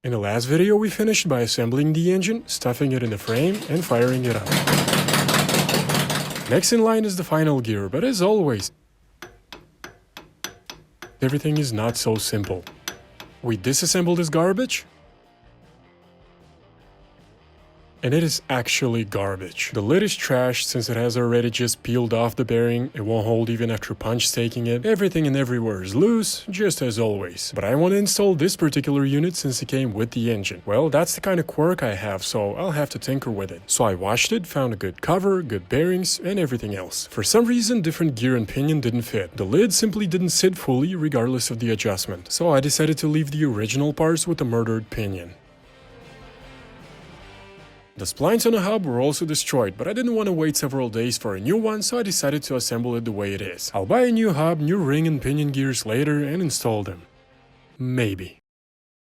In the last video we finished by assembling the engine, stuffing it in the frame and firing it up. Next in line is the final gear, but as always, everything is not so simple. We disassemble this garbage, and it is actually garbage. The lid is trashed since it has already just peeled off the bearing, it won't hold even after punch taking it, everything and everywhere is loose, just as always. But I want to install this particular unit since it came with the engine. Well, that's the kind of quirk I have, so I'll have to tinker with it. So I washed it, found a good cover, good bearings, and everything else. For some reason, different gear and pinion didn't fit. The lid simply didn't sit fully regardless of the adjustment. So I decided to leave the original parts with the murdered pinion. The splines on the hub were also destroyed, but I didn't want to wait several days for a new one, so I decided to assemble it the way it is. I'll buy a new hub, new ring and pinion gears later and install them. Maybe.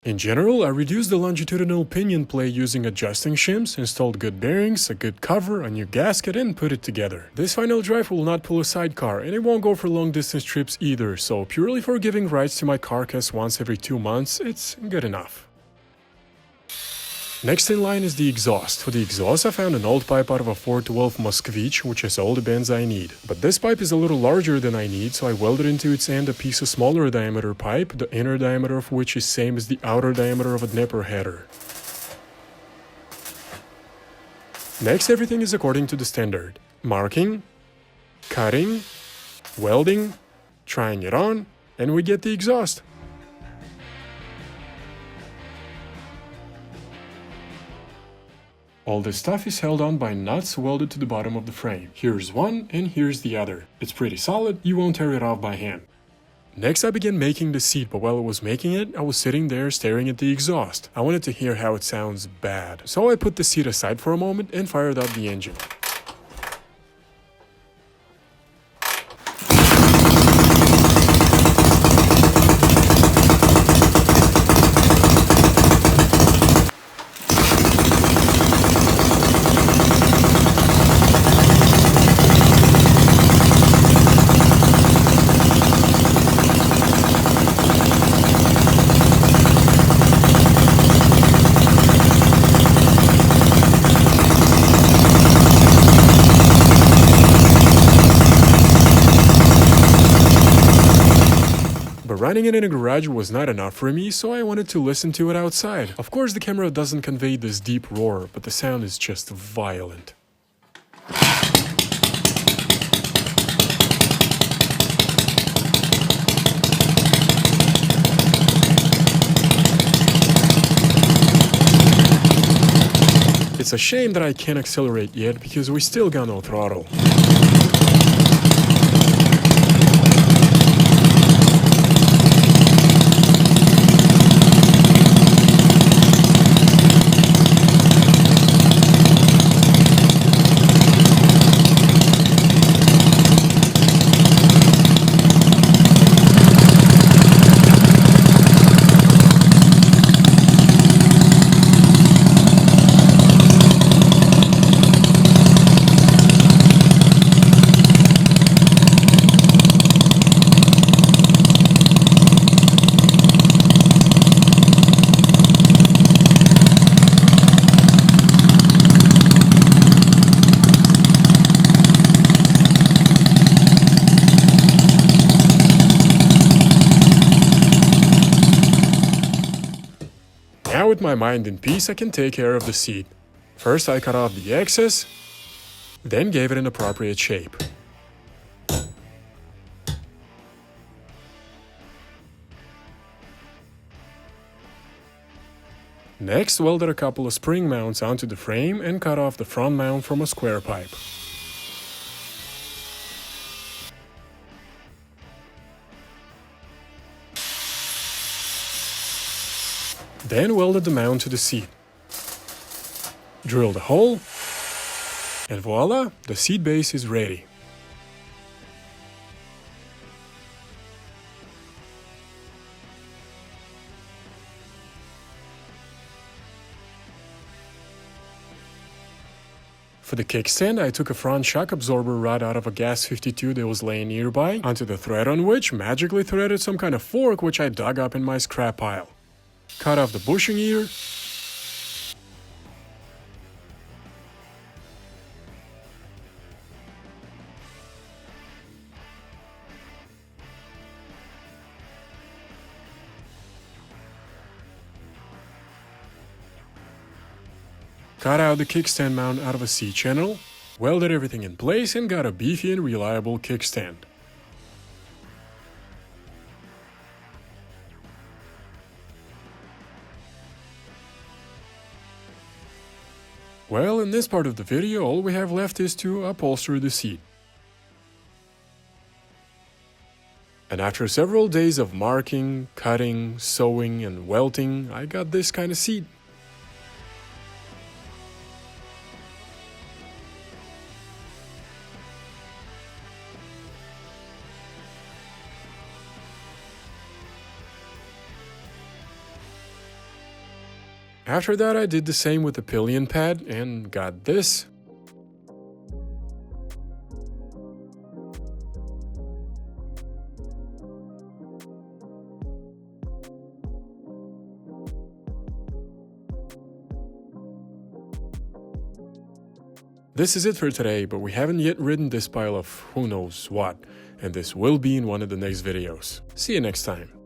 In general, I reduced the longitudinal pinion play using adjusting shims, installed good bearings, a good cover, a new gasket and put it together. This final drive will not pull a sidecar and it won't go for long distance trips either, so purely for giving rides to my carcass once every 2 months, it's good enough. Next in line is the exhaust. For the exhaust I found an old pipe out of a 412 Moskvich, which has all the bends I need. But this pipe is a little larger than I need, so I welded into its end a piece of smaller diameter pipe, the inner diameter of which is same as the outer diameter of a Dnepr header. Next, everything is according to the standard. Marking, cutting, welding, trying it on, and we get the exhaust. All this stuff is held on by nuts welded to the bottom of the frame. Here's one and here's the other. It's pretty solid, you won't tear it off by hand. Next I began making the seat, but while I was making it, I was sitting there staring at the exhaust. I wanted to hear how it sounds bad. So I put the seat aside for a moment and fired up the engine. But running it in a garage was not enough for me, so I wanted to listen to it outside. Of course the camera doesn't convey this deep roar, but the sound is just violent. It's a shame that I can't accelerate yet because we still got no throttle. Now with my mind in peace, I can take care of the seat. First I cut off the excess, then gave it an appropriate shape. Next, welded a couple of spring mounts onto the frame and cut off the front mount from a square pipe. Then welded the mount to the seat. Drilled a hole, and voila, the seat base is ready. For the kickstand, I took a front shock absorber rod out of a gas 52 that was laying nearby, onto the thread on which magically threaded some kind of fork which I dug up in my scrap pile. Cut off the bushing ear. Cut out the kickstand mount out of a C-channel, welded everything in place and got a beefy and reliable kickstand. Well, in this part of the video, all we have left is to upholster the seat. And after several days of marking, cutting, sewing and welting, I got this kind of seat. After that, I did the same with the pillion pad and got this. This is it for today, but we haven't yet ridden this pile of who knows what, and this will be in one of the next videos. See you next time.